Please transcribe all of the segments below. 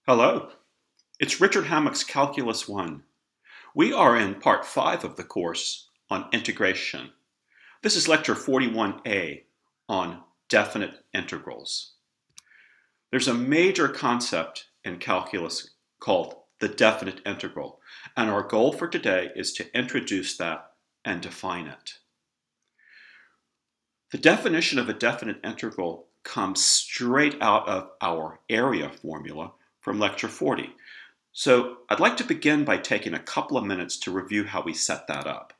Hello, it's Richard Hammack's Calculus 1. We are in part 5 of the course on integration. This is lecture 41A on definite integrals. There's a major concept in calculus called the definite integral, and our goal for today is to introduce that and define it. The definition of a definite integral comes straight out of our area formula from lecture 40. So I'd like to begin by taking a couple of minutes to review how we set that up.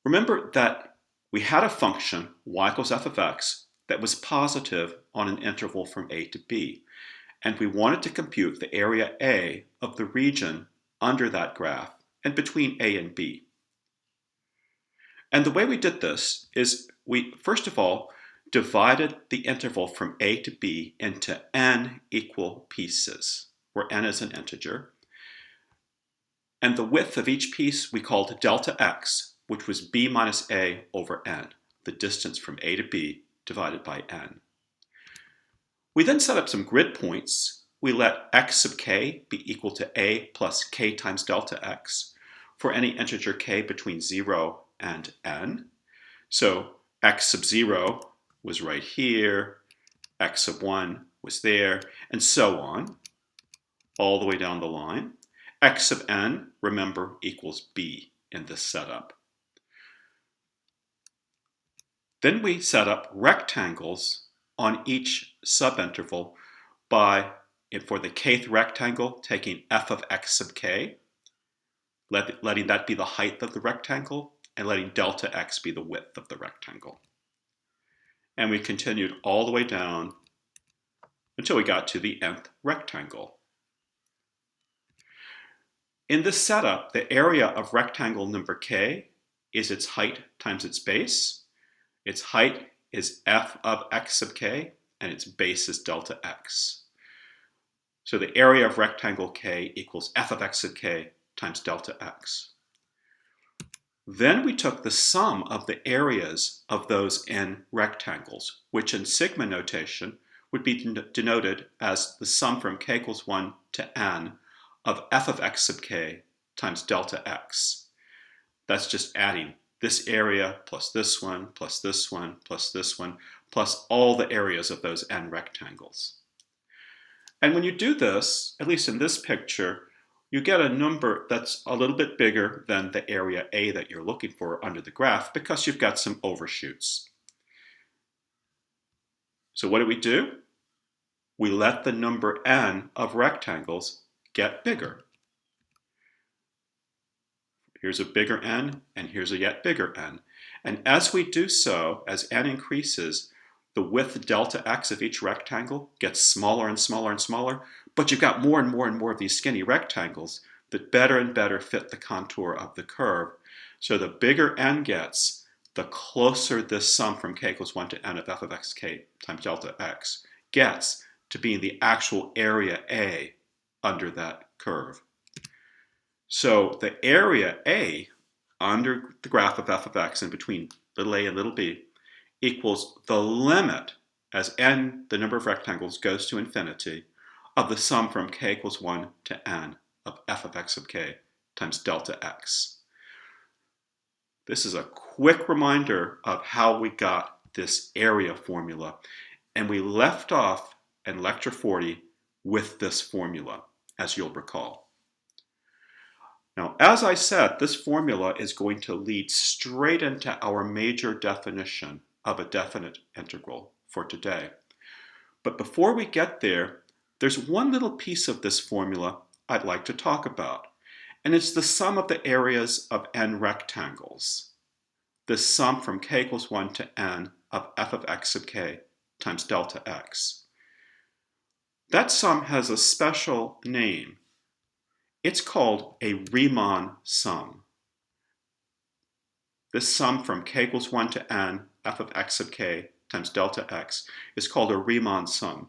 Remember that we had a function, y equals f of x, that was positive on an interval from a to b, and we wanted to compute the area A of the region under that graph and between a and b. And the way we did this is we, first of all, divided the interval from a to b into n equal pieces, where n is an integer. And the width of each piece we called delta x, which was b minus a over n, the distance from a to b divided by n. We then set up some grid points. We let x sub k be equal to a plus k times delta x for any integer k between 0 and n. So x sub 0 was right here, x sub 1 was there, and so on, all the way down the line. X sub n, remember, equals b in this setup. Then we set up rectangles on each subinterval by, for the kth rectangle, taking f of x sub k, letting that be the height of the rectangle, and letting delta x be the width of the rectangle. And we continued all the way down until we got to the nth rectangle. In this setup, the area of rectangle number k is its height times its base. Its height is f of x sub k, and its base is delta x. So the area of rectangle k equals f of x sub k times delta x. Then we took the sum of the areas of those n rectangles, which in sigma notation would be denoted as the sum from k equals 1 to n of f of x sub k times delta x. That's just adding this area plus this one, plus this one, plus this one, plus all the areas of those n rectangles. And when you do this, at least in this picture, you get a number that's a little bit bigger than the area A that you're looking for under the graph because you've got some overshoots. So what do? We let the number n of rectangles get bigger. Here's a bigger n, and here's a yet bigger n. And as we do so, as n increases, the width delta x of each rectangle gets smaller and smaller and smaller, but you've got more and more and more of these skinny rectangles that better and better fit the contour of the curve. So the bigger n gets, the closer this sum from k equals 1 to n of f of x k times delta x gets to being the actual area A under that curve. So the area A under the graph of f of x and between little a and little b equals the limit as n, the number of rectangles, goes to infinity of the sum from k equals 1 to n of f of x sub k times delta x. This is a quick reminder of how we got this area formula, and we left off in lecture 40 with this formula, as you'll recall. Now, as I said, this formula is going to lead straight into our major definition of a definite integral for today. But before we get there, there's one little piece of this formula I'd like to talk about, and it's the sum of the areas of n rectangles. The sum from k equals 1 to n of f of x sub k times delta x. That sum has a special name. It's called a Riemann sum. This sum from k equals 1 to n f of x sub k times delta x is called a Riemann sum.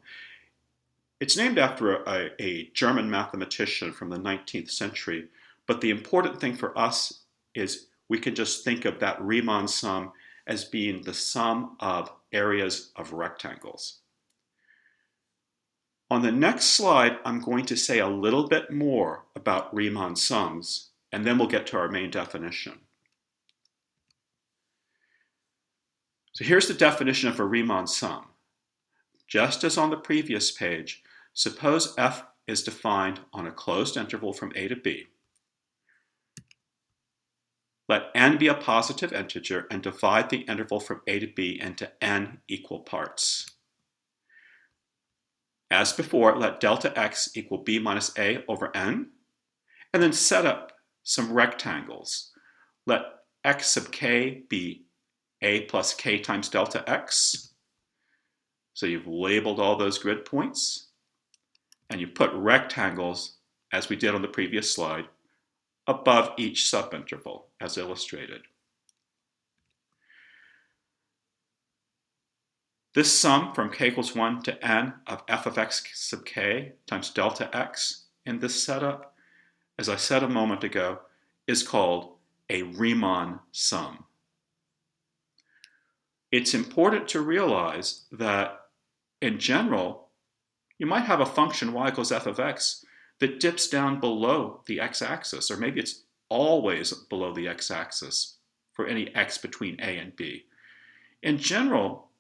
It's named after a German mathematician from the 19th century, but the important thing for us is we can just think of that Riemann sum as being the sum of areas of rectangles. On On the next slide, I'm going to say a little bit more about Riemann sums, and then we'll get to our main definition. So here's the definition of a Riemann sum. Just as on the previous page, suppose f is defined on a closed interval from a to b. Let n be a positive integer and divide the interval from a to b into n equal parts. As before, let delta x equal b minus a over n, and then set up some rectangles. Let x sub k be a plus k times delta x. So you've labeled all those grid points, and you put rectangles, as we did on the previous slide, above each subinterval, as illustrated. This sum from k equals 1 to n of f of x sub k times delta x in this setup, as I said a moment ago, is called a Riemann sum. It's important to realize that, in general, you might have a function y equals f of x that dips down below the x-axis, or maybe it's always below the x-axis for any x between a and b. In general,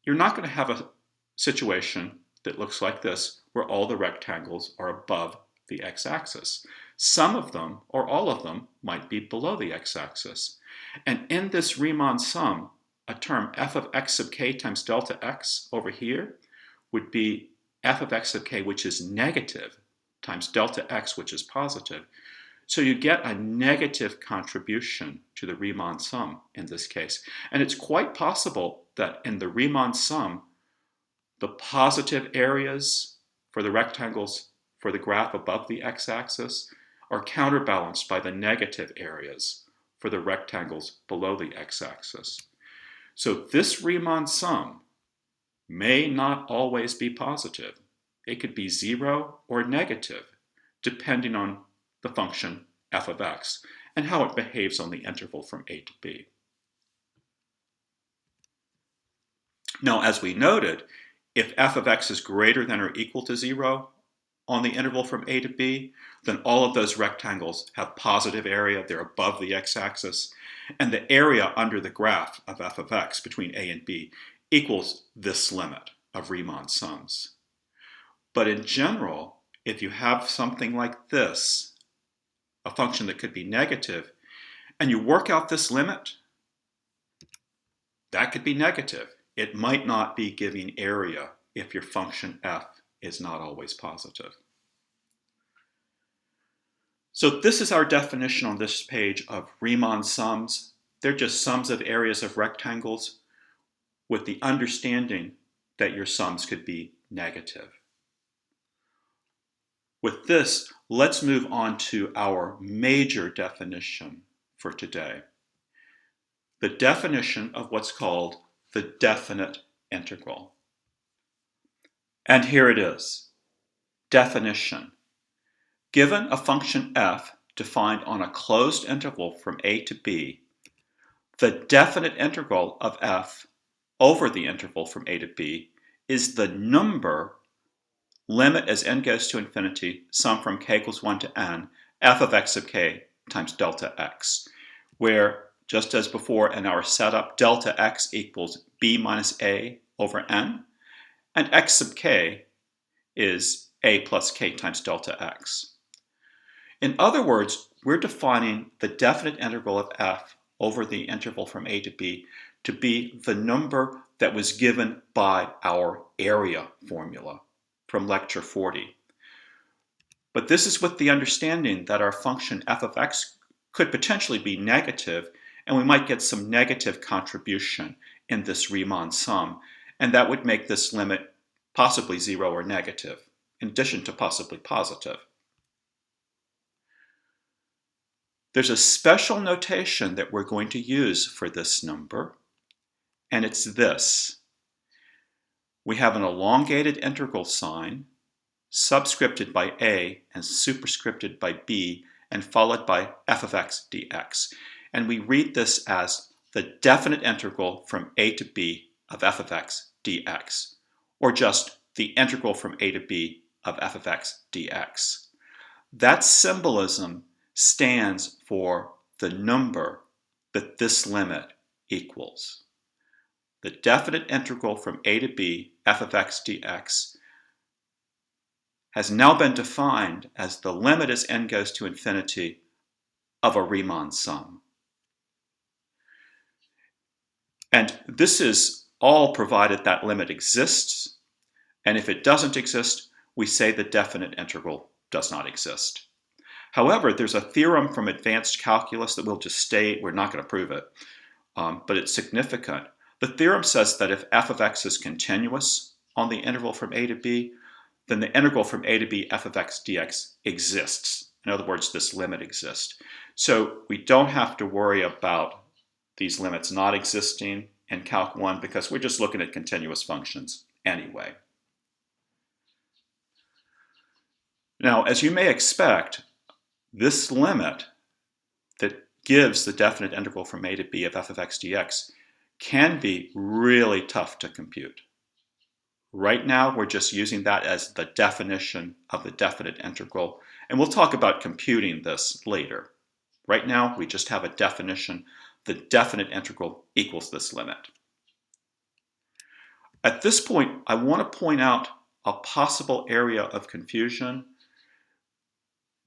you're not going to have a situation that looks like this, where all the rectangles are above the x-axis. Some of them, or all of them, might be below the x-axis. And in this Riemann sum, a term f of x sub k times delta x over here would be f of x sub k, which is negative, times delta x, which is positive. So you get a negative contribution to the Riemann sum in this case. And it's quite possible that in the Riemann sum, the positive areas for the rectangles for the graph above the x-axis are counterbalanced by the negative areas for the rectangles below the x-axis. So this Riemann sum may not always be positive. It could be 0 or negative, depending on the function f of x and how it behaves on the interval from a to b. Now, as we noted, if f of x is greater than or equal to 0 on the interval from a to b, then all of those rectangles have positive area, they're above the x-axis, and the area under the graph of f of x between a and b equals this limit of Riemann sums. But in general, if you have something like this, a function that could be negative, and you work out this limit, that could be negative. It might not be giving area if your function f is not always positive. So this is our definition on this page of Riemann sums. They're just sums of areas of rectangles with the understanding that your sums could be negative. With this, let's move on to our major definition for today. The definition of what's called the definite integral. And here it is. Definition. Given a function f defined on a closed interval from a to b, the definite integral of f over the interval from a to b is the number, limit as n goes to infinity, sum from k equals 1 to n, f of x sub k times delta x, where, just as before in our setup, delta x equals b minus a over n, and x sub k is a plus k times delta x. In other words, we're defining the definite integral of f over the interval from a to b to be the number that was given by our area formula from lecture 40. But this is with the understanding that our function f of x could potentially be negative, and we might get some negative contribution in this Riemann sum, and that would make this limit possibly 0 or negative, in addition to possibly positive. There's a special notation that we're going to use for this number, and it's this. We have an elongated integral sign, subscripted by a and superscripted by b, and followed by f of x dx. And we read this as the definite integral from a to b of f of x dx, or just the integral from a to b of f of x dx. That symbolism stands for the number that this limit equals. The definite integral from a to b f of x dx has now been defined as the limit as n goes to infinity of a Riemann sum. And this is all provided that limit exists, and if it doesn't exist, we say the definite integral does not exist. However, there's a theorem from advanced calculus that we'll just state. We're not going to prove it, but it's significant. The theorem says that if f of x is continuous on the interval from a to b, then the integral from a to b f of x dx exists. In other words, this limit exists. So we don't have to worry about these limits not existing in Calc 1 because we're just looking at continuous functions anyway. Now, as you may expect, this limit that gives the definite integral from a to b of f of x dx can be really tough to compute. Right now, we're just using that as the definition of the definite integral, and we'll talk about computing this later. Right now, we just have a definition. The definite integral equals this limit. At this point, I want to point out a possible area of confusion.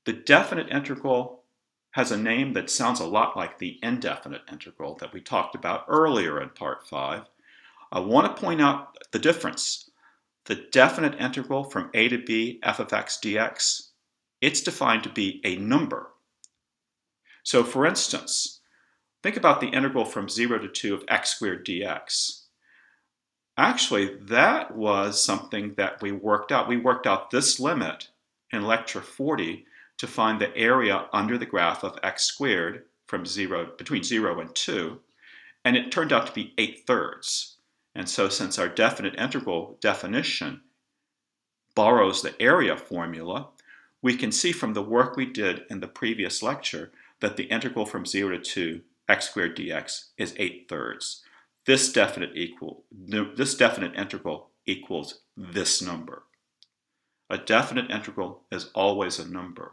The definite integral has a name that sounds a lot like the indefinite integral that we talked about earlier in Part 5. I want to point out the difference. The definite integral from a to b f of x dx, it's defined to be a number. So for instance, think about the integral from 0 to 2 of x squared dx. Actually, that was something that we worked out. We worked out this limit in lecture 40 to find the area under the graph of x squared from between 0 and 2, and it turned out to be 8/3. And so since our definite integral definition borrows the area formula, we can see from the work we did in the previous lecture that the integral from 0 to 2 x squared dx is 8/3. This definite integral equals this number. A definite integral is always a number.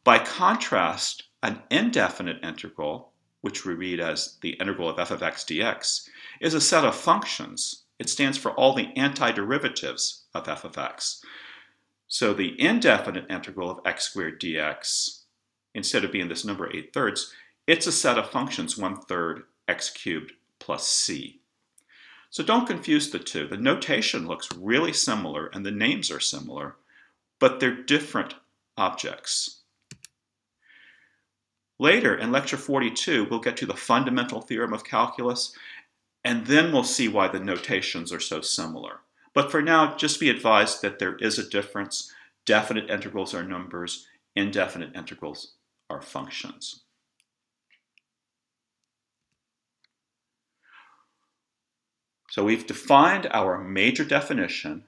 By contrast, an indefinite integral, which we read as the integral of f of x dx, is a set of functions. It stands for all the antiderivatives of f of x. So the indefinite integral of x squared dx, instead of being this number 8/3, it's a set of functions 1/3 x cubed plus c. So don't confuse the two. The notation looks really similar and the names are similar, but they're different objects. Later in lecture 42, we'll get to the fundamental theorem of calculus, and then we'll see why the notations are so similar. But for now, just be advised that there is a difference. Definite integrals are numbers, indefinite integrals are functions. So we've defined our major definition,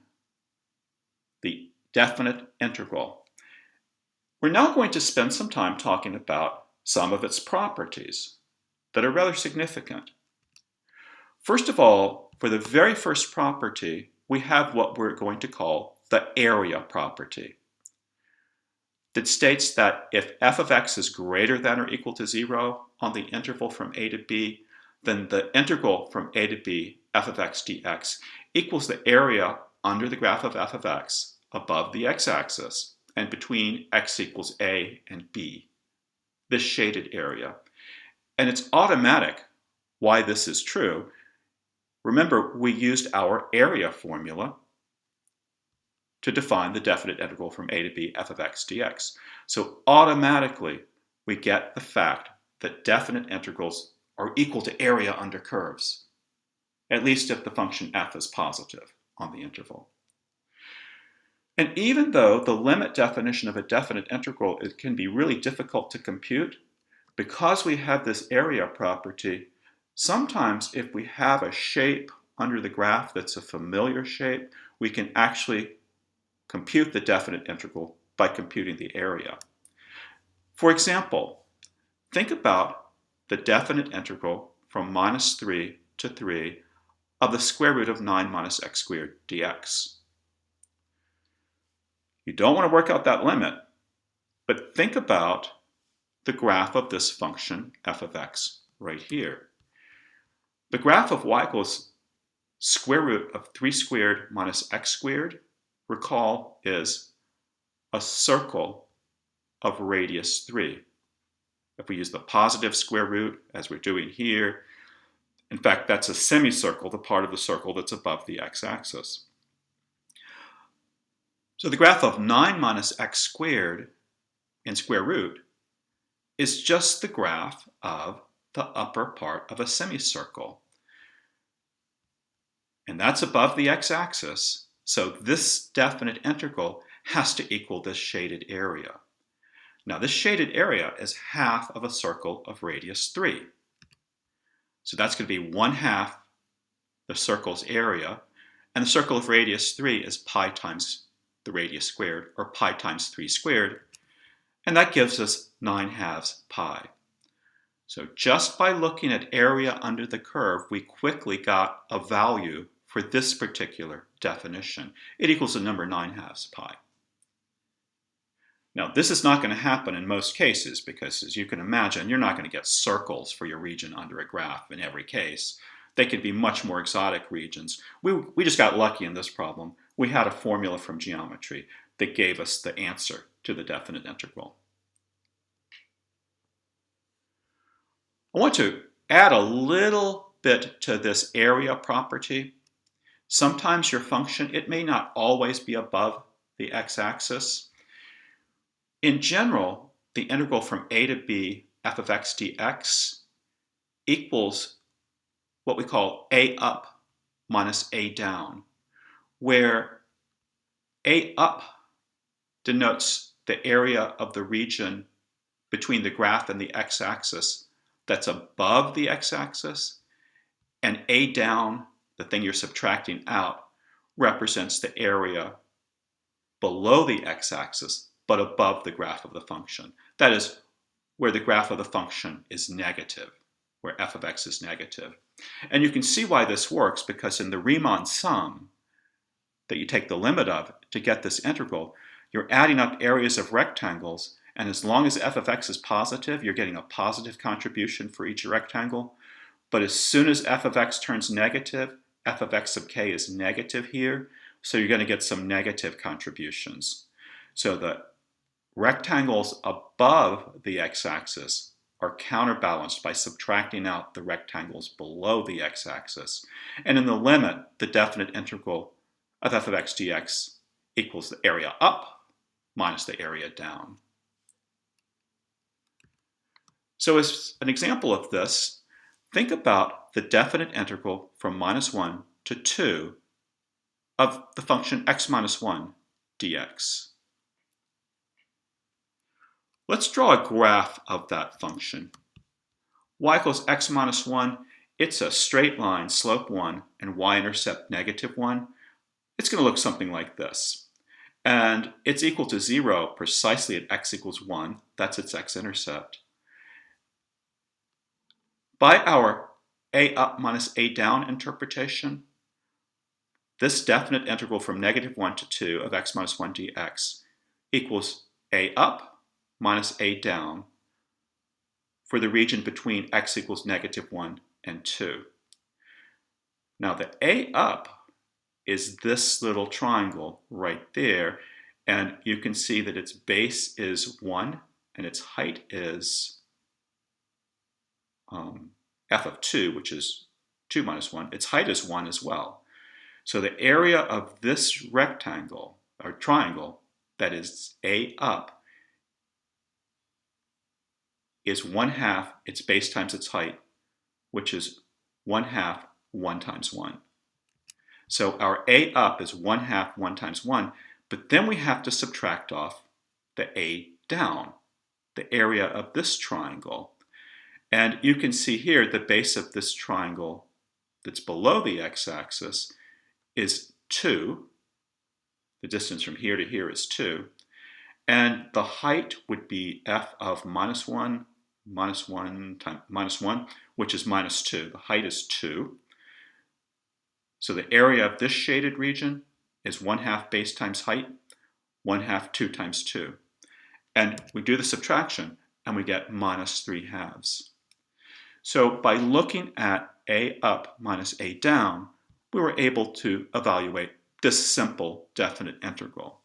the definite integral. We're now going to spend some time talking about some of its properties that are rather significant. First of all, for the very first property, we have what we're going to call the area property. That states that if f of x is greater than or equal to 0 on the interval from a to b, then the integral from a to b f of x dx equals the area under the graph of f of x above the x-axis and between x equals a and b, this shaded area. And it's automatic why this is true. Remember, we used our area formula to define the definite integral from a to b f of x dx. So automatically, we get the fact that definite integrals are equal to area under curves, at least if the function f is positive on the interval. And even though the limit definition of a definite integral can be really difficult to compute, because we have this area property, sometimes if we have a shape under the graph that's a familiar shape, we can actually compute the definite integral by computing the area. For example, think about the definite integral from -3 to 3 of the square root of 9 minus x squared dx. don't want to work out that limit, but think about the graph of this function f of x right here. The graph of y equals square root of 3 squared minus x squared, recall, is a circle of radius 3. If we use the positive square root, as we're doing here, in fact, that's a semicircle, the part of the circle that's above the x-axis. So the graph of 9 minus x squared in square root is just the graph of the upper part of a semicircle. And that's above the x-axis, so this definite integral has to equal this shaded area. Now this shaded area is half of a circle of radius 3. So that's going to be 1/2 the circle's area, and the circle of radius 3 is pi times the radius squared, or pi times 3 squared, and that gives us 9/2 pi. So just by looking at area under the curve, we quickly got a value for this particular definition. It equals the number 9/2 pi. Now, this is not going to happen in most cases because, as you can imagine, you're not going to get circles for your region under a graph in every case. They could be much more exotic regions. We just got lucky in this problem. We had a formula from geometry that gave us the answer to the definite integral. I want to add a little bit to this area property. Sometimes your function, it may not always be above the x-axis. In general, the integral from a to b f of x dx equals what we call a up minus a down, where a up denotes the area of the region between the graph and the x-axis that's above the x-axis, and a down, the thing you're subtracting out, represents the area below the x-axis but above the graph of the function. That is, where the graph of the function is negative, where f of x is negative. And you can see why this works, because in the Riemann sum that you take the limit of to get this integral, you're adding up areas of rectangles, and as long as f of x is positive, you're getting a positive contribution for each rectangle. But as soon as f of x turns negative, f of x sub k is negative here, so you're going to get some negative contributions. So the rectangles above the x-axis are counterbalanced by subtracting out the rectangles below the x-axis. And in the limit, the definite integral of f of x dx equals the area up minus the area down. So as an example of this, think about the definite integral from -1 to 2 of the function x minus 1 dx. Let's draw a graph of that function. Y equals x minus 1, it's a straight line, slope 1, and y-intercept -1. It's going to look something like this. And it's equal to 0 precisely at x equals 1. That's its x-intercept. By our a up minus a down interpretation, this definite integral from -1 to 2 of x minus 1 dx equals a up minus a down for the region between x equals -1 and 2. Now the a up is this little triangle right there, and you can see that its base is 1 and its height is f of 2, which is 2 minus 1. Its height is 1 as well. So the area of this rectangle, or triangle, that is a up, is 1/2 its base times its height, which is 1/2 1 times 1. So our a up is 1/2 1 times 1, but then we have to subtract off the a down, the area of this triangle. And you can see here the base of this triangle that's below the x-axis is 2. The distance from here to here is 2. And the height would be f of -1, -1, which is -2. The height is 2. So the area of this shaded region is 1/2 base times height. 1/2, 2 times 2. And we do the subtraction, and we get minus 3/2. So by looking at a up minus a down, we were able to evaluate this simple definite integral.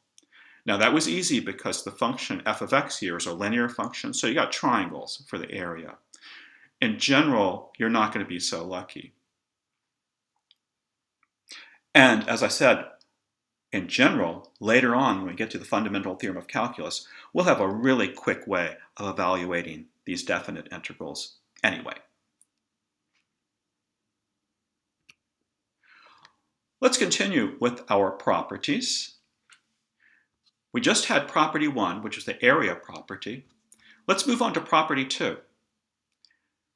Now that was easy because the function f of x here is a linear function, so you got triangles for the area. In general, you're not going to be so lucky. And as I said, in general, later on when we get to the fundamental theorem of calculus, we'll have a really quick way of evaluating these definite integrals anyway. Let's continue with our properties. We just had property 1, which is the area property. Let's move on to property 2.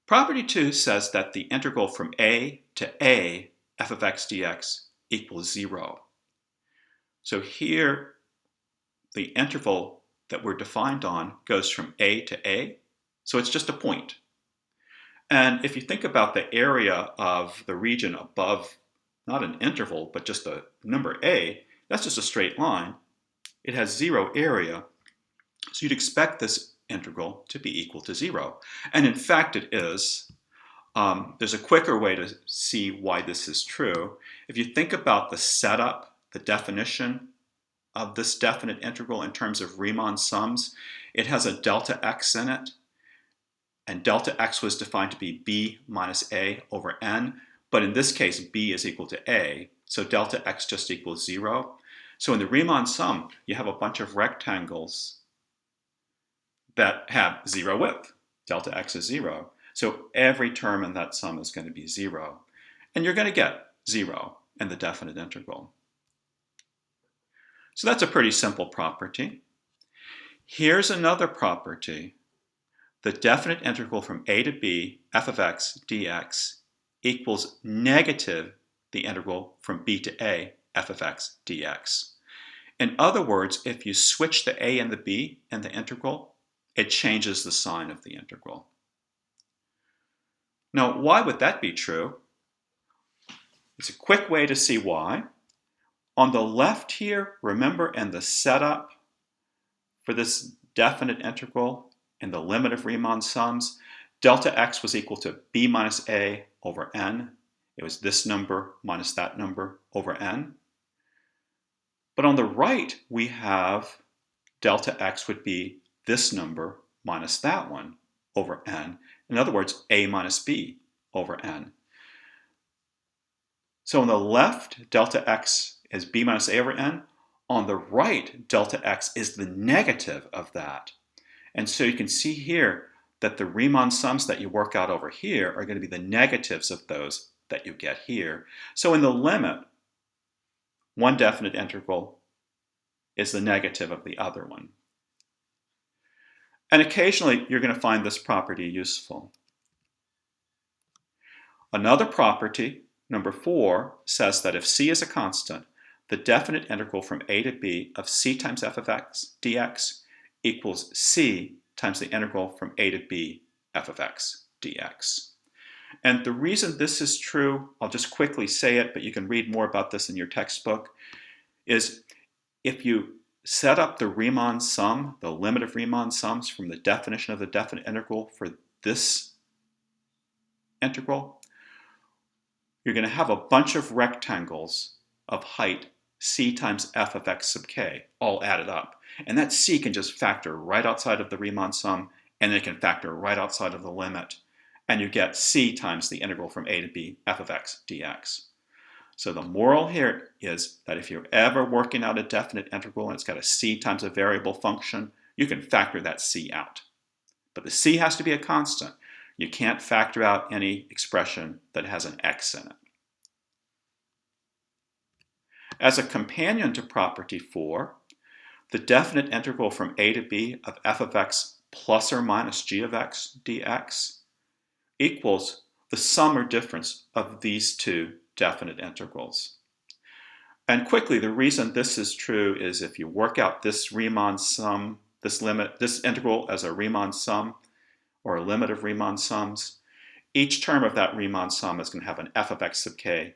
Property 2 says that the integral from a to a f of x dx equals 0. So here, the interval that we're defined on goes from a to a, so it's just a point. And if you think about the area of the region above, not an interval, but just the number a, that's just a straight line. It has 0 area, so you'd expect this integral to be equal to 0. And in fact it is. There's a quicker way to see why this is true. If you think about the setup, the definition of this definite integral in terms of Riemann sums, it has a delta x in it, and delta x was defined to be b minus a over n, but in this case b is equal to a, so delta x just equals 0. So in the Riemann sum, you have a bunch of rectangles that have 0 width. Delta x is 0. So every term in that sum is going to be 0. And you're going to get 0 in the definite integral. So that's a pretty simple property. Here's another property. The definite integral from a to b f of x dx equals negative the integral from b to a f of x dx. In other words, if you switch the a and the b in the integral, it changes the sign of the integral. Now, why would that be true? It's a quick way to see why. On the left here, remember in the setup for this definite integral in the limit of Riemann sums, delta x was equal to b minus a over n. It was this number minus that number over n. But on the right, we have delta x would be this number minus that one over n. In other words, a minus b over n. So on the left, delta x is b minus a over n. On the right, delta x is the negative of that. And so you can see here that the Riemann sums that you work out over here are going to be the negatives of those that you get here. So in the limit, one definite integral is the negative of the other one. And occasionally, you're going to find this property useful. Another property, number 4, says that if c is a constant, the definite integral from a to b of c times f of x dx equals c times the integral from a to b f of x dx. And the reason this is true, I'll just quickly say it, but you can read more about this in your textbook, is if you set up the Riemann sum, the limit of Riemann sums from the definition of the definite integral for this integral, you're going to have a bunch of rectangles of height c times f of x sub k, all added up. And that c can just factor right outside of the Riemann sum, and it can factor right outside of the limit. And you get c times the integral from a to b f of x dx. So the moral here is that if you're ever working out a definite integral and it's got a c times a variable function, you can factor that c out. But the c has to be a constant. You can't factor out any expression that has an x in it. As a companion to property 4, the definite integral from a to b of f of x plus or minus g of x dx equals the sum or difference of these two definite integrals. And quickly, the reason this is true is if you work out this Riemann sum, this integral as a Riemann sum or a limit of Riemann sums, each term of that Riemann sum is going to have an f of x sub k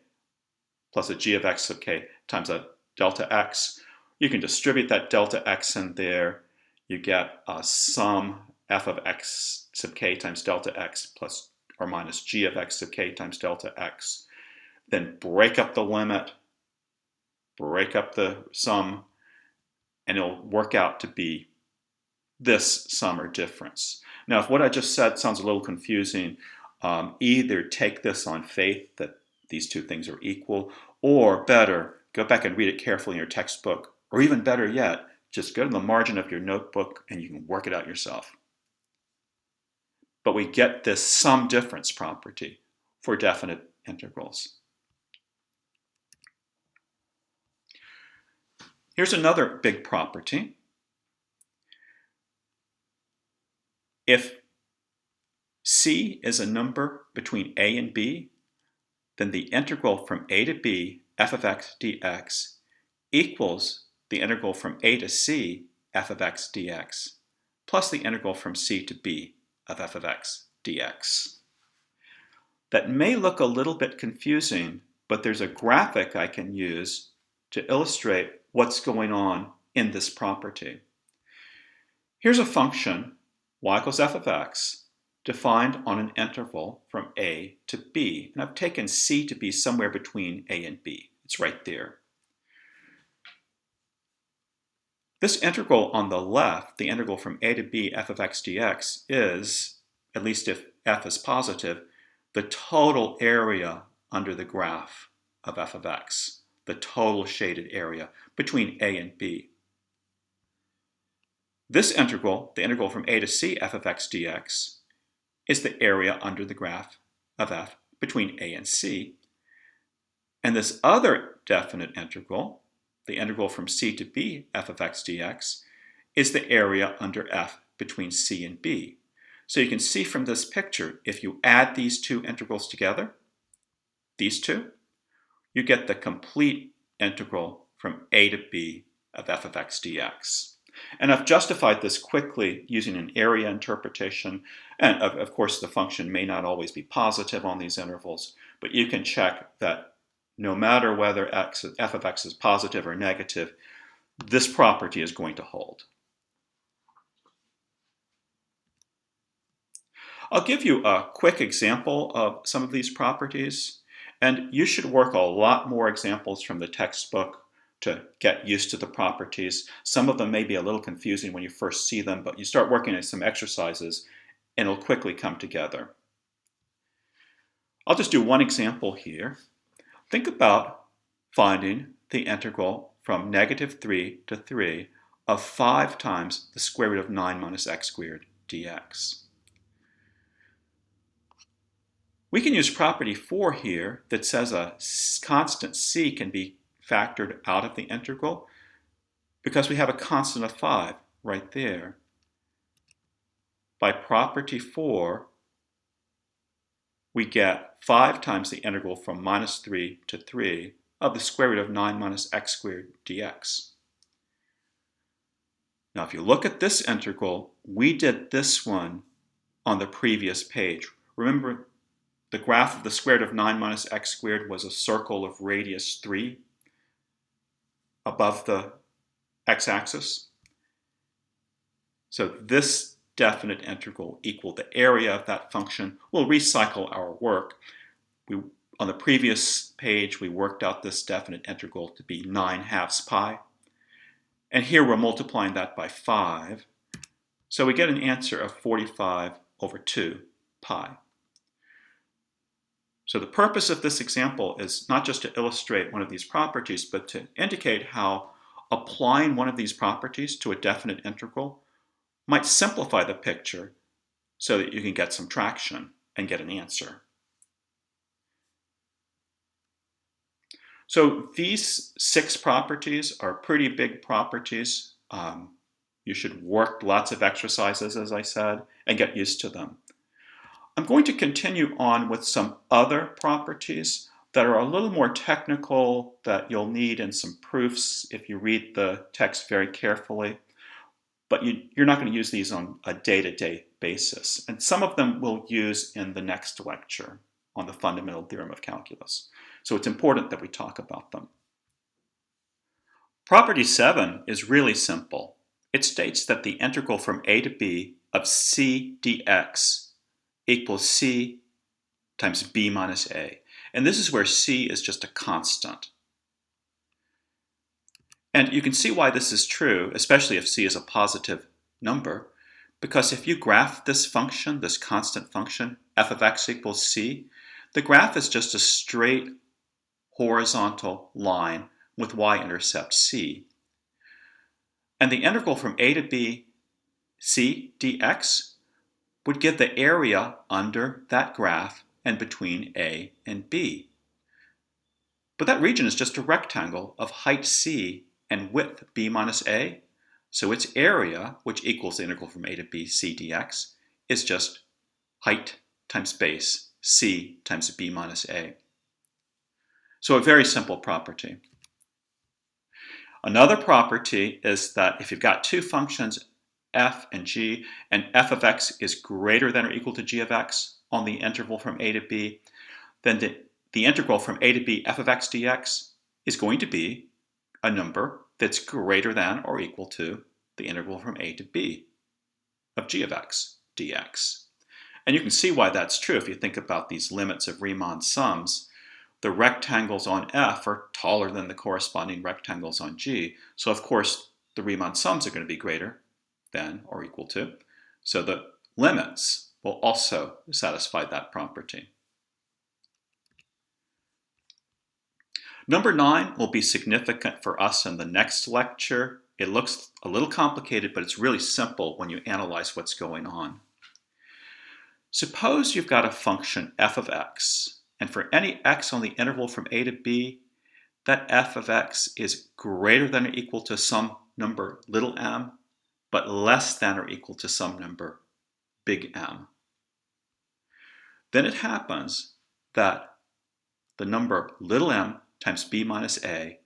plus a g of x sub k times a delta x. You can distribute that delta x in there. You get a sum f of x sub k times delta x plus or minus g of x sub k times delta x. Then break up the limit, break up the sum, and it'll work out to be this sum or difference. Now, if what I just said sounds a little confusing, either take this on faith that these two things are equal, or better, go back and read it carefully in your textbook, or even better yet, just go to the margin of your notebook and you can work it out yourself. But we get this sum difference property for definite integrals. Here's another big property. If c is a number between a and b, then the integral from a to b f of x dx equals the integral from a to c f of x dx plus the integral from c to b of f of x dx. That may look a little bit confusing, but there's a graphic I can use to illustrate what's going on in this property. Here's a function, y equals f of x, defined on an interval from a to b. And I've taken c to be somewhere between a and b. It's right there. This integral on the left, the integral from a to b f of x dx, is, at least if f is positive, the total area under the graph of f of x, the total shaded area between a and b. This integral, the integral from a to c f of x dx, is the area under the graph of f between a and c. And this other definite integral, the integral from c to b f of x dx, is the area under f between c and b. So you can see from this picture, if you add these two integrals together, these two, you get the complete integral from a to b of f of x dx. And I've justified this quickly using an area interpretation. And of course, the function may not always be positive on these intervals, but you can check that no matter whether f of x is positive or negative, this property is going to hold. I'll give you a quick example of some of these properties, and you should work a lot more examples from the textbook to get used to the properties. Some of them may be a little confusing when you first see them, but you start working at some exercises and it'll quickly come together. I'll just do one example here. Think about finding the integral from -3 to 3 of 5 times the square root of 9 minus x squared dx. We can use property 4 here that says a constant c can be factored out of the integral because we have a constant of 5 right there. By property 4, we get 5 times the integral from -3 to 3 of the square root of 9 minus x squared dx. Now if you look at this integral, we did this one on the previous page. Remember, the graph of the square root of 9 minus x squared was a circle of radius 3 above the x-axis. So this definite integral equal the area of that function. We'll recycle our work. On the previous page, we worked out this definite integral to be 9/2 pi. And here we're multiplying that by 5. So we get an answer of 45/2 pi. So the purpose of this example is not just to illustrate one of these properties, but to indicate how applying one of these properties to a definite integral might simplify the picture so that you can get some traction and get an answer. So these 6 properties are pretty big properties. You should work lots of exercises, as I said, and get used to them. I'm going to continue on with some other properties that are a little more technical that you'll need in some proofs if you read the text very carefully. But you're not going to use these on a day-to-day basis. And some of them we'll use in the next lecture on the fundamental theorem of calculus. So it's important that we talk about them. Property 7 is really simple. It states that the integral from a to b of c dx equals c times b minus a. And this is where c is just a constant. And you can see why this is true, especially if c is a positive number, because if you graph this function, this constant function, f of x equals c, the graph is just a straight horizontal line with y-intercept c. And the integral from a to b c dx would give the area under that graph and between a and b. But that region is just a rectangle of height c and width b minus a, so its area, which equals the integral from a to b c dx, is just height times base c times b minus a. So a very simple property. Another property is that if you've got two functions, f and g, and f of x is greater than or equal to g of x on the interval from a to b, then the integral from a to b f of x dx is going to be a number that's greater than or equal to the integral from a to b of g of x dx. And you can see why that's true if you think about these limits of Riemann sums. The rectangles on f are taller than the corresponding rectangles on g, so of course the Riemann sums are going to be greater than or equal to, so the limits will also satisfy that property. Number 9 will be significant for us in the next lecture. It looks a little complicated, but it's really simple when you analyze what's going on. Suppose you've got a function f of x, and for any x on the interval from a to b, that f of x is greater than or equal to some number little m, but less than or equal to some number big M. Then it happens that the number little m times b minus a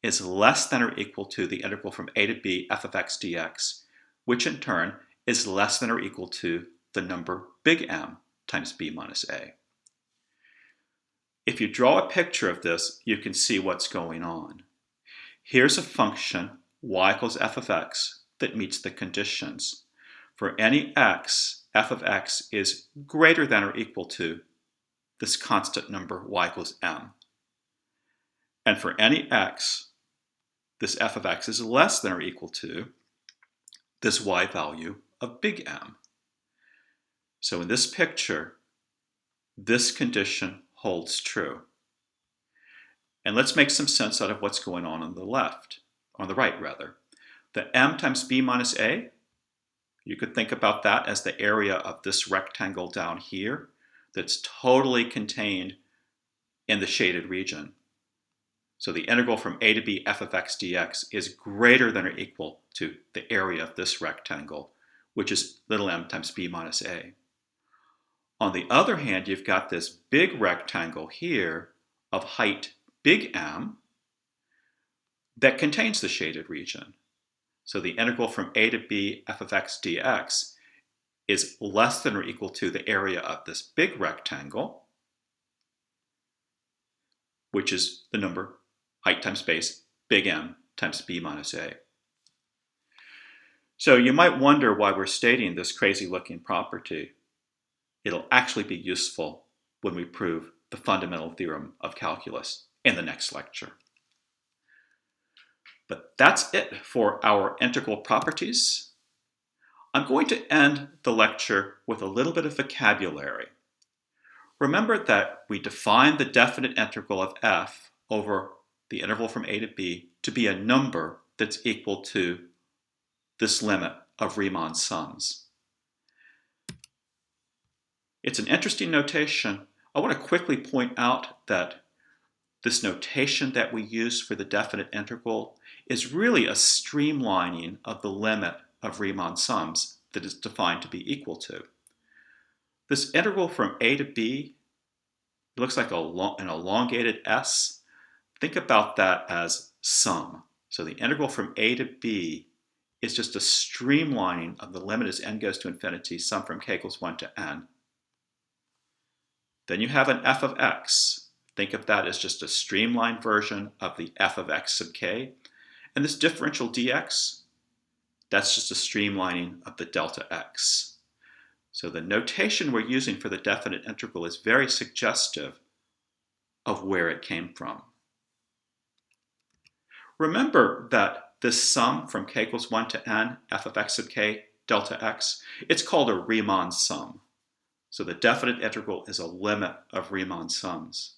is less than or equal to the integral from a to b f of x dx, which in turn is less than or equal to the number big M times b minus a. If you draw a picture of this, you can see what's going on. Here's a function y equals f of x that meets the conditions. For any x, f of x is greater than or equal to this constant number y equals m. And for any x, this f of x is less than or equal to this y value of big M. So in this picture, this condition holds true. And let's make some sense out of what's going on the right rather. The m times b minus a, you could think about that as the area of this rectangle down here that's totally contained in the shaded region. So the integral from a to b f of x dx is greater than or equal to the area of this rectangle, which is little m times b minus a. On the other hand, you've got this big rectangle here of height big M that contains the shaded region. So the integral from a to b f of x dx is less than or equal to the area of this big rectangle, which is the number height times base big M times b minus a. So you might wonder why we're stating this crazy looking property. It'll actually be useful when we prove the fundamental theorem of calculus in the next lecture. But that's it for our integral properties. I'm going to end the lecture with a little bit of vocabulary. Remember that we defined the definite integral of f over the interval from a to b to be a number that's equal to this limit of Riemann sums. It's an interesting notation. I want to quickly point out that this notation that we use for the definite integral is really a streamlining of the limit of Riemann sums that is defined to be equal to. This integral from a to b looks like an elongated s. Think about that as sum. So the integral from a to b is just a streamlining of the limit as n goes to infinity, sum from k equals 1 to n. Then you have an f of x. Think of that as just a streamlined version of the f of x sub k. And this differential dx, that's just a streamlining of the delta x. So the notation we're using for the definite integral is very suggestive of where it came from. Remember that this sum from k equals 1 to n, f of x sub k delta x, it's called a Riemann sum. So the definite integral is a limit of Riemann sums.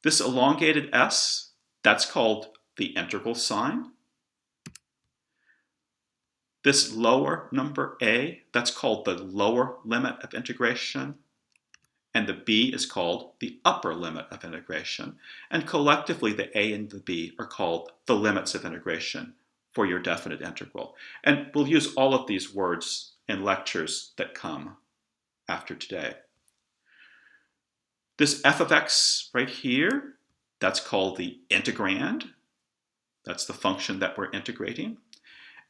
This elongated s, that's called the integral sign. This lower number a, that's called the lower limit of integration. And the b is called the upper limit of integration. And collectively, the a and the b are called the limits of integration for your definite integral. And we'll use all of these words in lectures that come after today. This f of x right here, that's called the integrand. That's the function that we're integrating.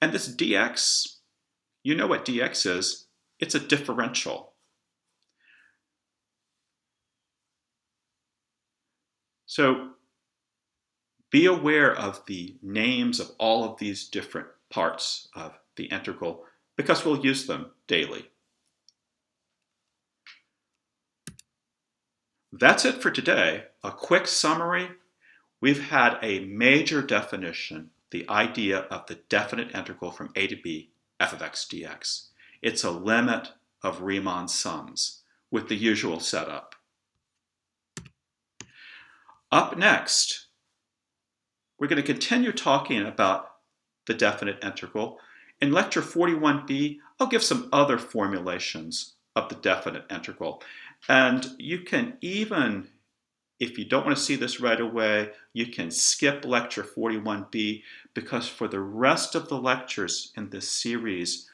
And this dx, you know what dx is. It's a differential. So be aware of the names of all of these different parts of the integral because we'll use them daily. That's it for today. A quick summary. We've had a major definition, the idea of the definite integral from a to b, f of x dx. It's a limit of Riemann sums with the usual setup. Up next, we're going to continue talking about the definite integral. In lecture 41b, I'll give some other formulations of the definite integral. And you can even, if you don't want to see this right away, you can skip lecture 41b because for the rest of the lectures in this series,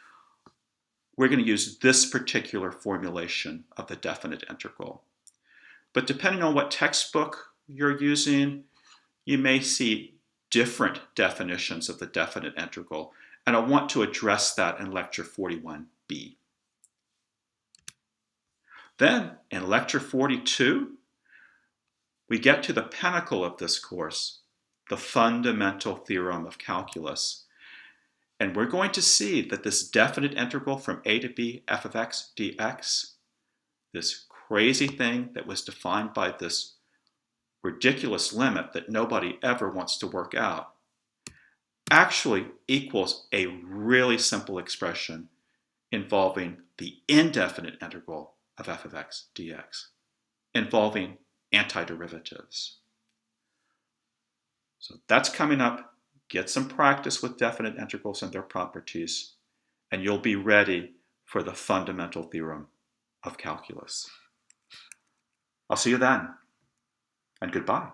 we're going to use this particular formulation of the definite integral. But depending on what textbook you're using, you may see different definitions of the definite integral, and I want to address that in lecture 41b. Then, in lecture 42, we get to the pinnacle of this course, the fundamental theorem of calculus. And we're going to see that this definite integral from a to b f of x dx, this crazy thing that was defined by this ridiculous limit that nobody ever wants to work out, actually equals a really simple expression involving the indefinite integral of f of x dx, involving antiderivatives. So that's coming up. Get some practice with definite integrals and their properties, and you'll be ready for the fundamental theorem of calculus. I'll see you then, and goodbye.